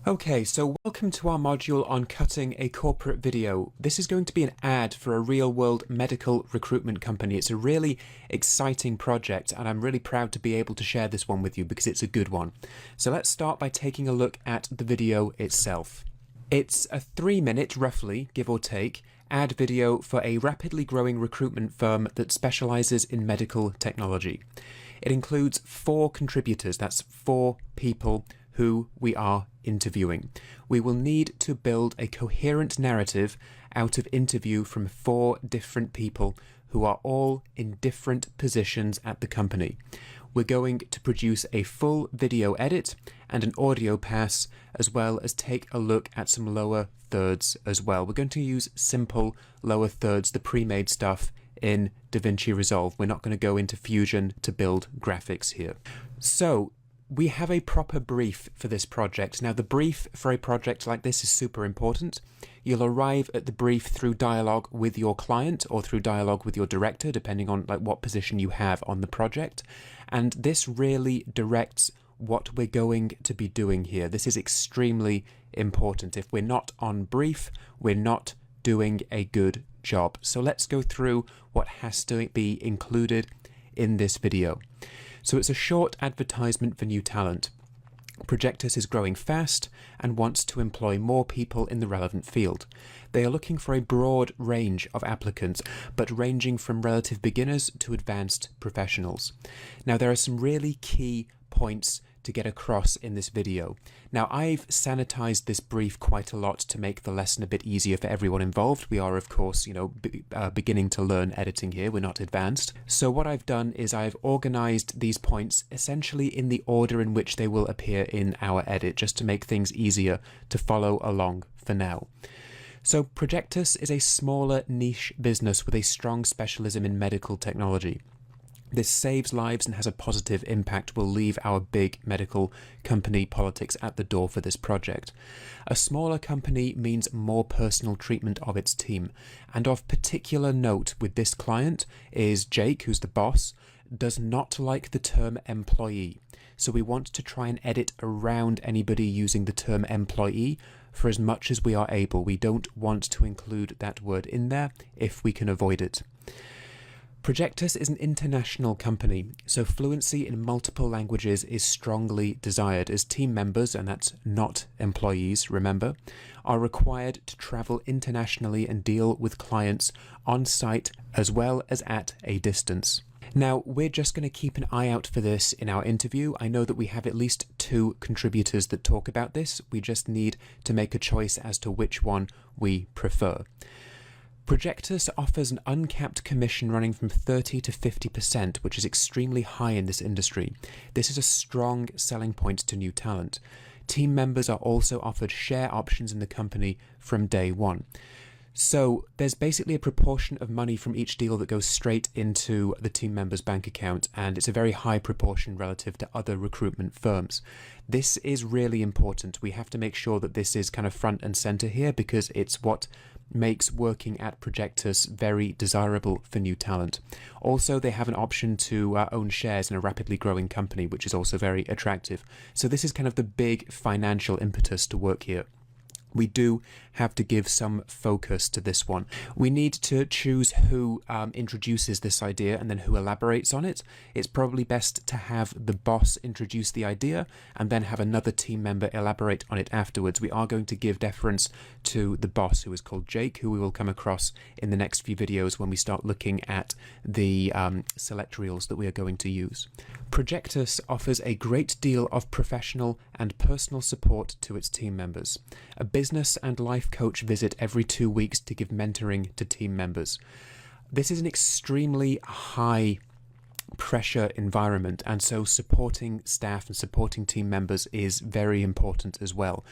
Okay, so welcome to our module on cutting a corporate video. This is going to be an ad for a real-world medical recruitment company. It's a really exciting project, and I'm really proud to be able to share this one with you because it's a good one. So let's start by taking a look at the video itself. It's a 3-minute, roughly, give or take, ad video for a rapidly growing recruitment firm that specializes in medical technology. It includes 4 contributors, that's 4 people who we are interviewing. We will need to build a coherent narrative out of interview from 4 different people who are all in different positions at the company. We're going to produce a full video edit and an audio pass, as well as take a look at some lower thirds as well. We're going to use simple lower thirds, the pre-made stuff in DaVinci Resolve. We're not going to go into Fusion to build graphics here. So we have a proper brief for this project. Now, the brief for a project like this is super important. You'll arrive at the brief through dialogue with your client or through dialogue with your director, depending on what position you have on the project. And this really directs what we're going to be doing here. This is extremely important. If we're not on brief, we're not doing a good job. So let's go through what has to be included in this video. So it's a short advertisement for new talent. Projectus is growing fast and wants to employ more people in the relevant field. They are looking for a broad range of applicants, but ranging from relative beginners to advanced professionals. Now, there are some really key points to get across in this video. Now, I've sanitized this brief quite a lot to make the lesson a bit easier for everyone involved. We are, of course, beginning to learn editing here. We're not advanced. So what I've done is I've organized these points essentially in the order in which they will appear in our edit, just to make things easier to follow along for now. So Projectus is a smaller niche business with a strong specialism in medical technology. This saves lives and has a positive impact. Will leave our big medical company politics at the door for this project. A smaller company means more personal treatment of its team. And of particular note with this client is Jake, who's the boss, does not like the term employee. So we want to try and edit around anybody using the term employee for as much as we are able. We don't want to include that word in there if we can avoid it. Projectus is an international company, so fluency in multiple languages is strongly desired, as team members, and that's not employees, remember, are required to travel internationally and deal with clients on site as well as at a distance. Now, we're just going to keep an eye out for this in our interview. I know that we have at least 2 contributors that talk about this. We just need to make a choice as to which one we prefer. Projectus offers an uncapped commission running from 30 to 50%, which is extremely high in this industry. This is a strong selling point to new talent. Team members are also offered share options in the company from day one. So there's basically a proportion of money from each deal that goes straight into the team member's bank account, and it's a very high proportion relative to other recruitment firms. This is really important. We have to make sure that this is kind of front and center here because it's what makes working at Projectus very desirable for new talent. Also, they have an option to own shares in a rapidly growing company, which is also very attractive. So this is kind of the big financial impetus to work here. We do have to give some focus to this one. We need to choose who introduces this idea and then who elaborates on it. It's probably best to have the boss introduce the idea and then have another team member elaborate on it afterwards. We are going to give deference to the boss, who is called Jake, who we will come across in the next few videos when we start looking at the select reels that we are going to use. Projectus offers a great deal of professional and personal support to its team members. A business and life coach visit every 2 weeks to give mentoring to team members. This is an extremely high pressure environment, and so supporting staff and supporting team members is very important as well.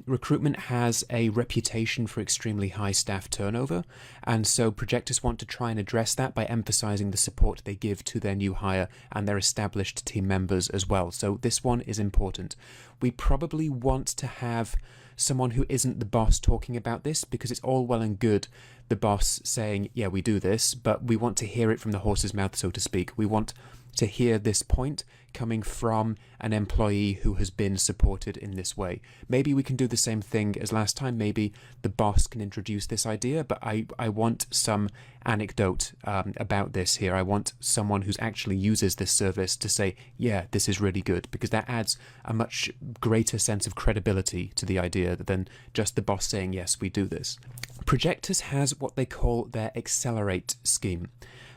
Recruitment has a reputation for extremely high staff turnover, and so Projectus want to try and address that by emphasizing the support they give to their new hire and their established team members as well. So this one is important. We probably want to have someone who isn't the boss talking about this, because it's all well and good the boss saying, yeah, we do this, but we want to hear it from the horse's mouth, so to speak. We want to hear this point coming from an employee who has been supported in this way. Maybe we can do the same thing as last time. Maybe the boss can introduce this idea, but I want some anecdote about this here. I want someone who actually uses this service to say, yeah, this is really good, because that adds a much greater sense of credibility to the idea than just the boss saying, yes, we do this. Projectus has what they call their Accelerate scheme,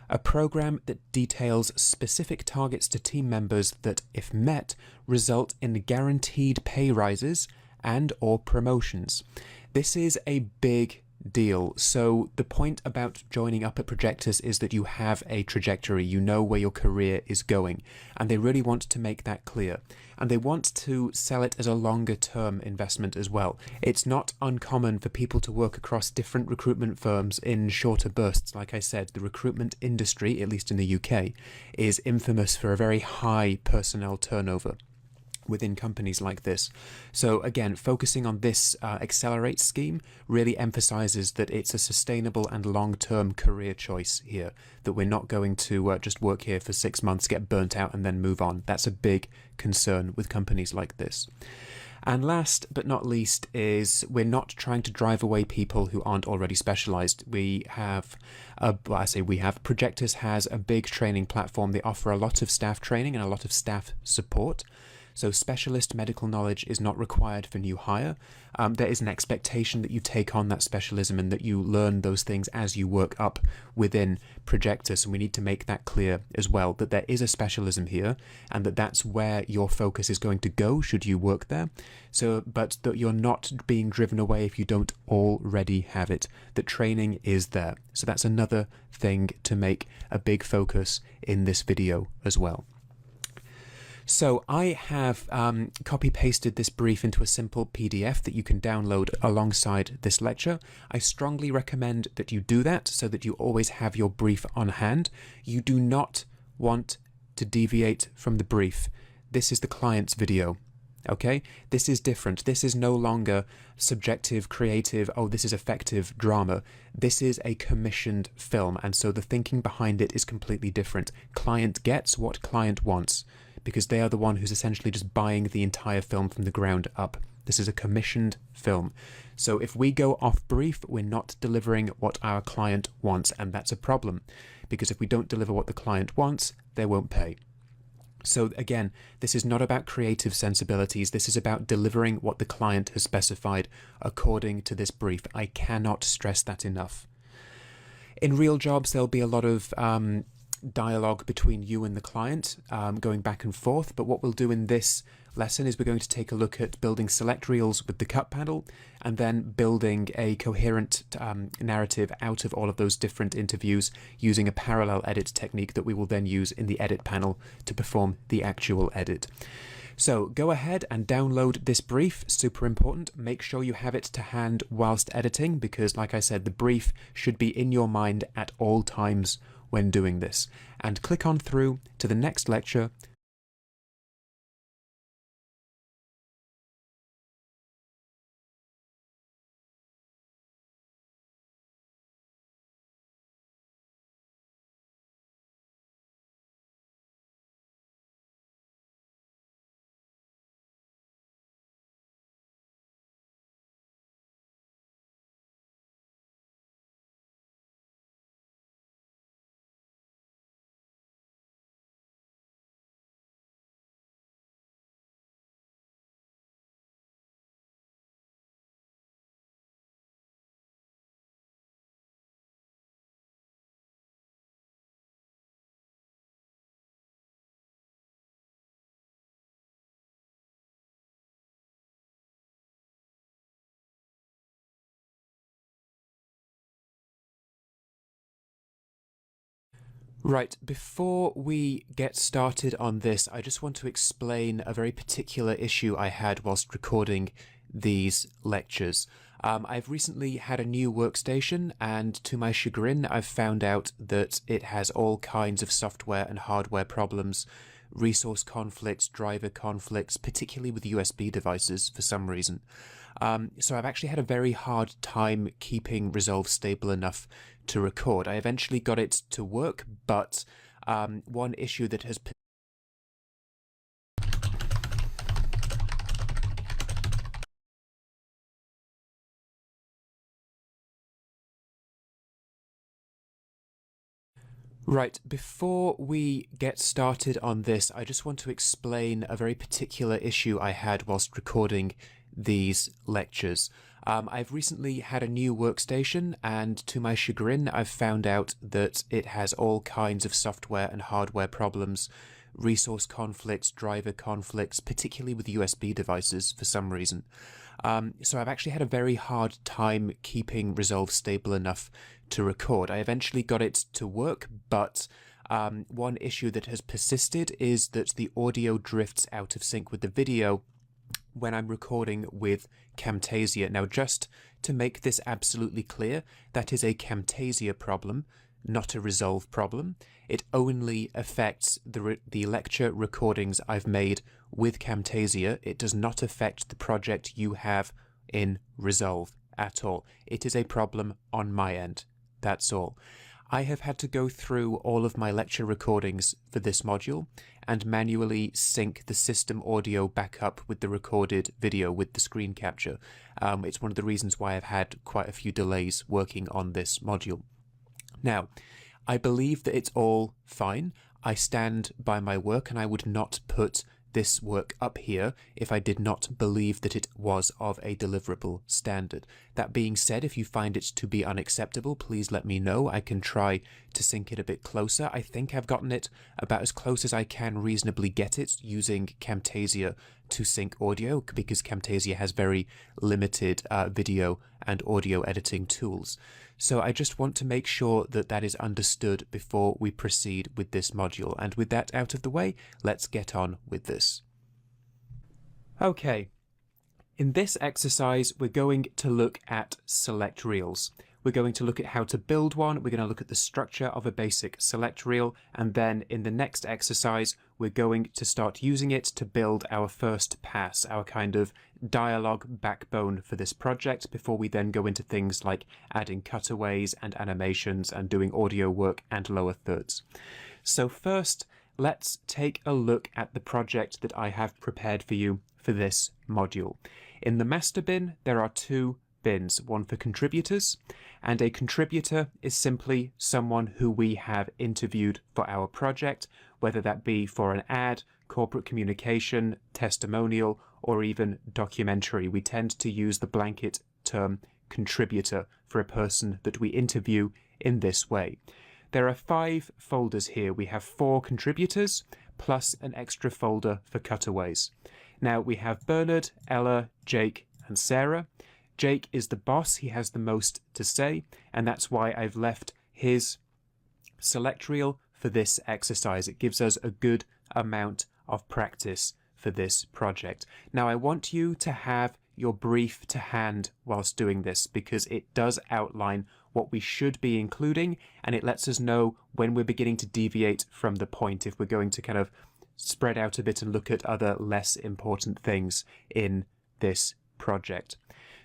a program that details specific targets to team members that, if met, result in guaranteed pay rises and or promotions. This is a big deal. So the point about joining up at Projectus is that you have a trajectory, you know where your career is going, and they really want to make that clear. And they want to sell it as a longer term investment as well. It's not uncommon for people to work across different recruitment firms in shorter bursts. Like I said, the recruitment industry, at least in the UK, is infamous for a very high personnel turnover within companies like this. So again, focusing on this Accelerate scheme really emphasizes that it's a sustainable and long-term career choice here, that we're not going to just work here for 6 months, get burnt out and then move on. That's a big concern with companies like this. And last but not least is we're not trying to drive away people who aren't already specialized. Projectus has a big training platform. They offer a lot of staff training and a lot of staff support. So specialist medical knowledge is not required for new hire. There is an expectation that you take on that specialism and that you learn those things as you work up within Projectus. And we need to make that clear as well, that there is a specialism here and that that's where your focus is going to go should you work there. So, but that you're not being driven away if you don't already have it, that training is there. So that's another thing to make a big focus in this video as well. So I have copy-pasted this brief into a simple PDF that you can download alongside this lecture. I strongly recommend that you do that so that you always have your brief on hand. You do not want to deviate from the brief. This is the client's video. Okay, this is different. This is no longer subjective, creative, oh, this is effective drama. This is a commissioned film, and so the thinking behind it is completely different. Client gets what client wants, because they are the one who's essentially just buying the entire film from the ground up. This is a commissioned film. So if we go off brief, we're not delivering what our client wants, and that's a problem, because if we don't deliver what the client wants, they won't pay. So again, this is not about creative sensibilities. This is about delivering what the client has specified according to this brief. I cannot stress that enough. In real jobs, there'll be a lot of dialogue between you and the client, going back and forth. But what we'll do in this lesson is we're going to take a look at building select reels with the cut panel and then building a coherent narrative out of all of those different interviews using a parallel edit technique that we will then use in the edit panel to perform the actual edit. So go ahead and download this brief, super important. Make sure you have it to hand whilst editing, because like I said, the brief should be in your mind at all times when doing this. And click on through to the next lecture. Right, before we get started on this, I just want to explain a very particular issue I had whilst recording these lectures. I've recently had a new workstation, and to my chagrin, I've found out that it has all kinds of software and hardware problems, resource conflicts, driver conflicts, particularly with USB devices for some reason. So I've actually had a very hard time keeping Resolve stable enough to record. I eventually got it to work, but one issue that has Right, before we get started on this, I just want to explain a very particular issue I had whilst recording these lectures. I've recently had a new workstation, and to my chagrin, I've found out that it has all kinds of software and hardware problems, resource conflicts, driver conflicts, particularly with USB devices for some reason. So I've actually had a very hard time keeping Resolve stable enough to record. I eventually got it to work, but one issue that has persisted is that the audio drifts out of sync with the video when I'm recording with Camtasia. Now, just to make this absolutely clear, that is a Camtasia problem, not a Resolve problem. It only affects the lecture recordings I've made with Camtasia. It does not affect the project you have in Resolve at all. It is a problem on my end. That's all. I have had to go through all of my lecture recordings for this module and manually sync the system audio back up with the recorded video with the screen capture. It's one of the reasons why I've had quite a few delays working on this module. Now, I believe that it's all fine. I stand by my work, and I would not put this work up here if I did not believe that it was of a deliverable standard. That being said, if you find it to be unacceptable, please let me know. I can try to sync it a bit closer. I think I've gotten it about as close as I can reasonably get it using Camtasia to sync audio, because Camtasia has very limited video and audio editing tools. So I just want to make sure that that is understood before we proceed with this module. And with that out of the way, let's get on with this. Okay, in this exercise, we're going to look at select reels. We're going to look at how to build one, we're going to look at the structure of a basic select reel, and then in the next exercise, we're going to start using it to build our first pass, our kind of dialogue backbone for this project, before we then go into things like adding cutaways and animations and doing audio work and lower thirds. So first, let's take a look at the project that I have prepared for you for this module. In the master bin, there are two bins, one for contributors, and a contributor is simply someone who we have interviewed for our project, whether that be for an ad, corporate communication, testimonial, or even documentary. We tend to use the blanket term contributor for a person that we interview in this way. There are 5 folders here. We have 4 contributors plus an extra folder for cutaways. Now we have Bernard, Ella, Jake, and Sarah. Jake is the boss, he has the most to say, and that's why I've left his select reel for this exercise. It gives us a good amount of practice for this project. Now I want you to have your brief to hand whilst doing this, because it does outline what we should be including, and it lets us know when we're beginning to deviate from the point, if we're going to kind of spread out a bit and look at other less important things in this project.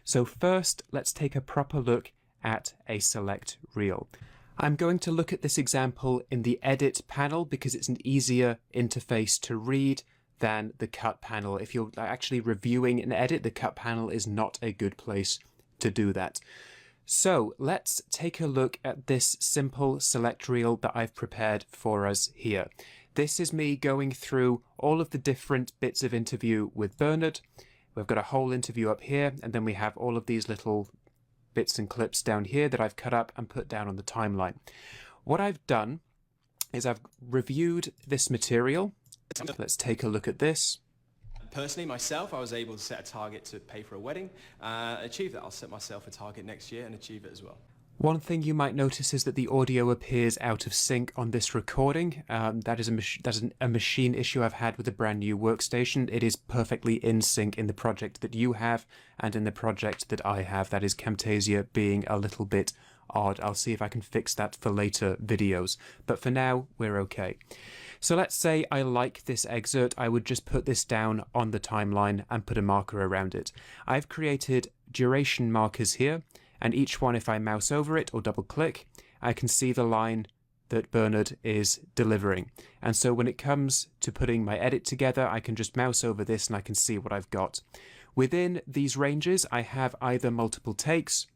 So first, let's take a proper look at a select reel. I'm going to look at this example in the edit panel because it's an easier interface to read than the cut panel. If you're actually reviewing an edit, the cut panel is not a good place to do that. So let's take a look at this simple select reel that I've prepared for us here. This is me going through all of the different bits of interview with Bernard. We've got a whole interview up here, and then we have all of these little bits and clips down here that I've cut up and put down on the timeline. What I've done is I've reviewed this material. Let's take a look at this. Personally, myself, I was able to set a target to pay for a wedding, achieve that. I'll set myself a target next year and achieve it as well. One thing you might notice is that the audio appears out of sync on this recording. That is a machine issue I've had with a brand new workstation. It is perfectly in sync in the project that you have and in the project that I have. That is Camtasia being a little bit odd. I'll see if I can fix that for later videos. But for now, we're okay. So let's say I like this excerpt. I would just put this down on the timeline and put a marker around it. I've created duration markers here, and each one, if I mouse over it or double click, I can see the line that Bernard is delivering. And so when it comes to putting my edit together, I can just mouse over this and I can see what I've got. Within these ranges, I have either multiple takes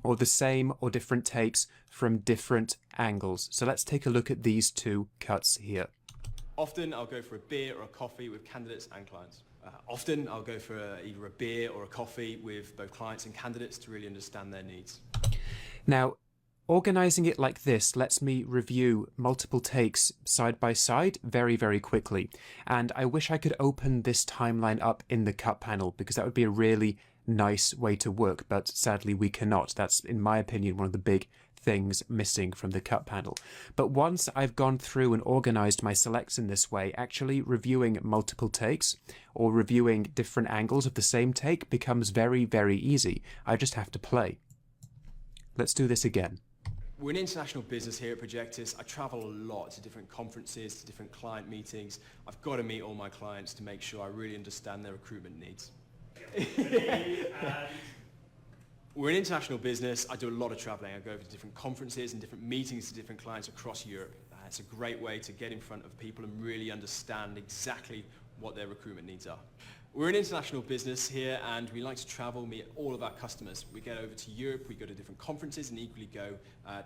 or the same or different takes from different angles. So let's take a look at these two cuts here. Often I'll go for a beer or a coffee with candidates and clients. Often I'll go for either a beer or a coffee with both clients and candidates to really understand their needs. Now, organizing it like this lets me review multiple takes side by side very, very quickly. And I wish I could open this timeline up in the cut panel, because that would be a really nice way to work, but sadly we cannot. That's, in my opinion, one of the big things missing from the cut panel. But once I've gone through and organized my selects in this way, actually reviewing multiple takes or reviewing different angles of the same take becomes very, very easy. I just have to play. Let's do this again. We're an international business here at Projectus. I travel a lot to different conferences, to different client meetings. I've got to meet all my clients to make sure I really understand their recruitment needs. We're an international business. I do a lot of traveling. I go over to different conferences and different meetings to different clients across Europe. It's a great way to get in front of people and really understand exactly what their recruitment needs are. We're an international business here, and we like to travel, meet all of our customers. We get over to Europe, we go to different conferences, and equally go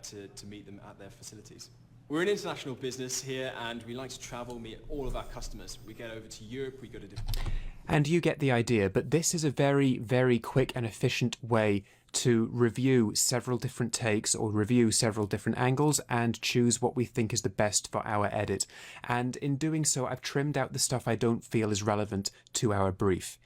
to meet them at their facilities. We're an international business here, and we like to travel, meet all of our customers. We get over to Europe, we go to different... And you get the idea, but this is a very, very quick and efficient way to review several different takes or review several different angles and choose what we think is the best for our edit. And in doing so, I've trimmed out the stuff I don't feel is relevant to our brief.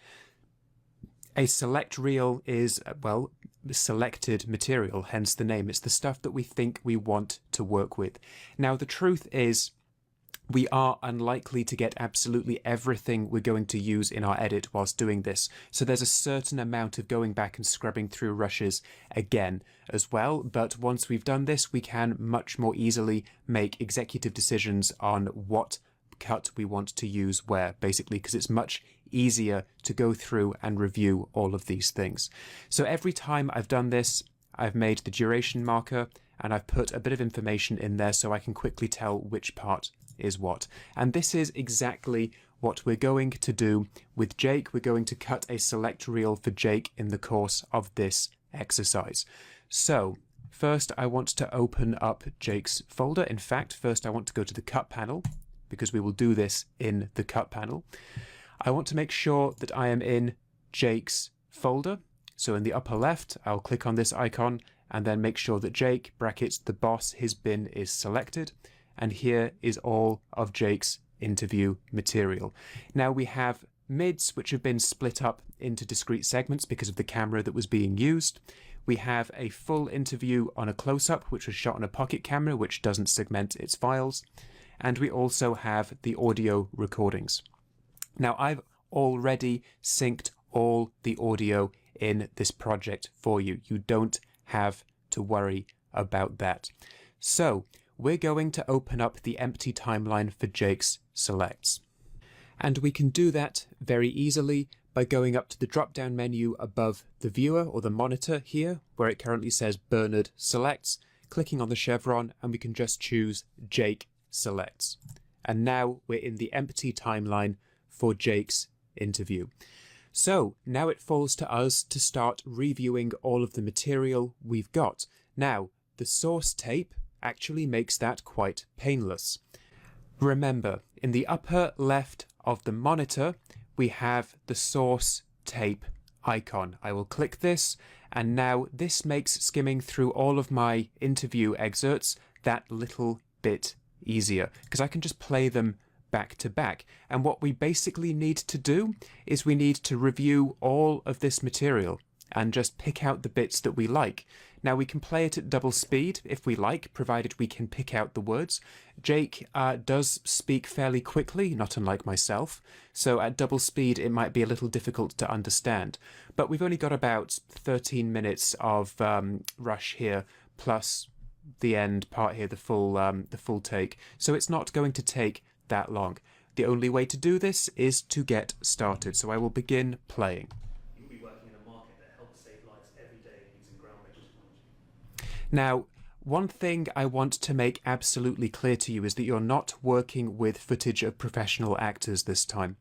A select reel is, well, selected material, hence the name. It's the stuff that we think we want to work with. Now, the truth is, we are unlikely to get absolutely everything we're going to use in our edit whilst doing this. So there's a certain amount of going back and scrubbing through rushes again as well. But once we've done this, we can much more easily make executive decisions on what cut we want to use where, basically, because it's much easier to go through and review all of these things. So every time I've done this, I've made the duration marker and I've put a bit of information in there so I can quickly tell which part is what. And this is exactly what we're going to do with Jake. We're going to cut a select reel for Jake in the course of this exercise. So first I want to open up Jake's folder. In fact, first I want to go to the cut panel, because we will do this in the cut panel. I want to make sure that I am in Jake's folder. So in the upper left, I'll click on this icon and then make sure that Jake, brackets, the boss, his bin is selected. And here is all of Jake's interview material. Now we have mids which have been split up into discrete segments because of the camera that was being used. We have a full interview on a close-up which was shot on a pocket camera which doesn't segment its files. And we also have the audio recordings. Now I've already synced all the audio in this project for you. You don't have to worry about that. So we're going to open up the empty timeline for Jake's selects. And we can do that very easily by going up to the drop-down menu above the viewer or the monitor here, where it currently says Bernard Selects, clicking on the chevron, and we can just choose Jake Selects. And now we're in the empty timeline for Jake's interview. So now it falls to us to start reviewing all of the material we've got. Now, the source tape actually makes that quite painless. Remember, in the upper left of the monitor, we have the source tape icon. I will click this, and now this makes skimming through all of my interview excerpts that little bit easier, because I can just play them back to back. And what we basically need to do is we need to review all of this material and just pick out the bits that we like. Now we can play it at double speed if we like, provided we can pick out the words. Jake does speak fairly quickly, not unlike myself, so at double speed it might be a little difficult to understand. But we've only got about 13 minutes of rush here, plus the end part here, the full take, so it's not going to take that long. The only way to do this is to get started, so I will begin playing. Now, One thing I want to make absolutely clear to you is that you're not working with footage of professional actors this time.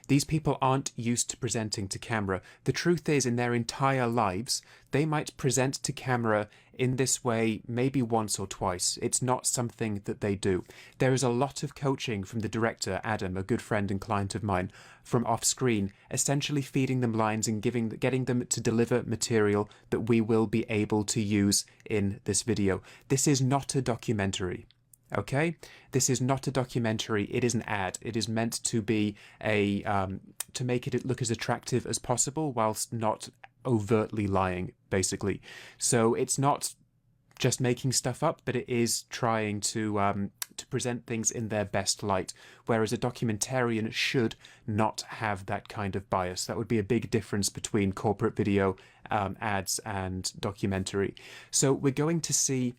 These people aren't used to presenting to camera. The truth is, in their entire lives, they might present to camera in this way maybe once or twice. It's not something that they do. There is a lot of coaching from the director, Adam, a good friend and client of mine, from off screen, essentially feeding them lines and getting them to deliver material that we will be able to use in this video. This is not a documentary. Okay, this is not a documentary. It is an ad. It is meant to be to make it look as attractive as possible whilst not overtly lying, basically. So it's not just making stuff up, but it is trying to present things in their best light. Whereas a documentarian should not have that kind of bias. That would be a big difference between corporate video ads and documentary. So we're going to see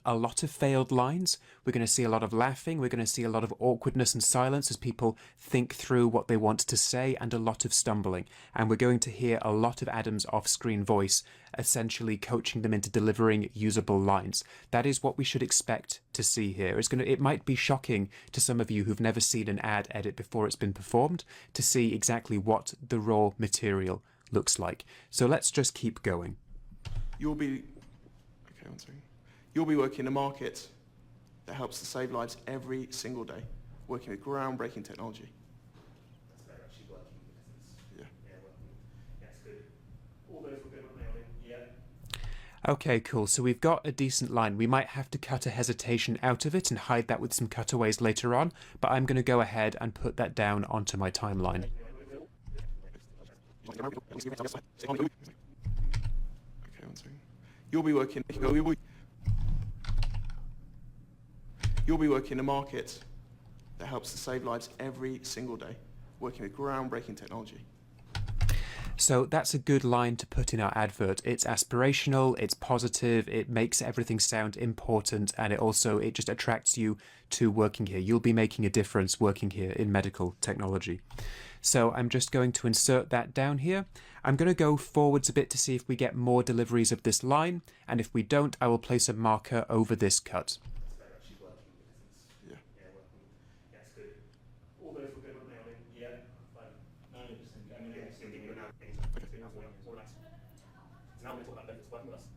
a lot of failed lines. We're going to see a lot of laughing. We're going to see a lot of awkwardness and silence as people think through what they want to say, and a lot of stumbling. And we're going to hear a lot of Adam's off-screen voice, essentially coaching them into delivering usable lines. That is what we should expect to see here. It might be shocking to some of you who've never seen an ad edit before it's been performed to see exactly what the raw material looks like. So let's just keep going. You'll be working in a market that helps to save lives every single day, working with groundbreaking technology. That's better actually working because it's, Yeah. working. Yeah, it's good. All those were good, weren't they? Yeah. Okay, cool. So we've got a decent line. We might have to cut a hesitation out of it and hide that with some cutaways later on, but I'm going to go ahead and put that down onto my timeline. Okay, one second. You'll be working in a market that helps to save lives every single day, working with groundbreaking technology. So that's a good line to put in our advert. It's aspirational, it's positive, it makes everything sound important, and it just attracts you to working here. You'll be making a difference working here in medical technology. So I'm just going to insert that down here. I'm going to go forwards a bit to see if we get more deliveries of this line, and if we don't, I will place a marker over this cut. That's better actually working because it's, working. Yeah, it's good. All those were good, weren't they? Yeah. Fine. No, just thinking, I mean, thinking about things. All right. Now we're going to talk about benefits working with us.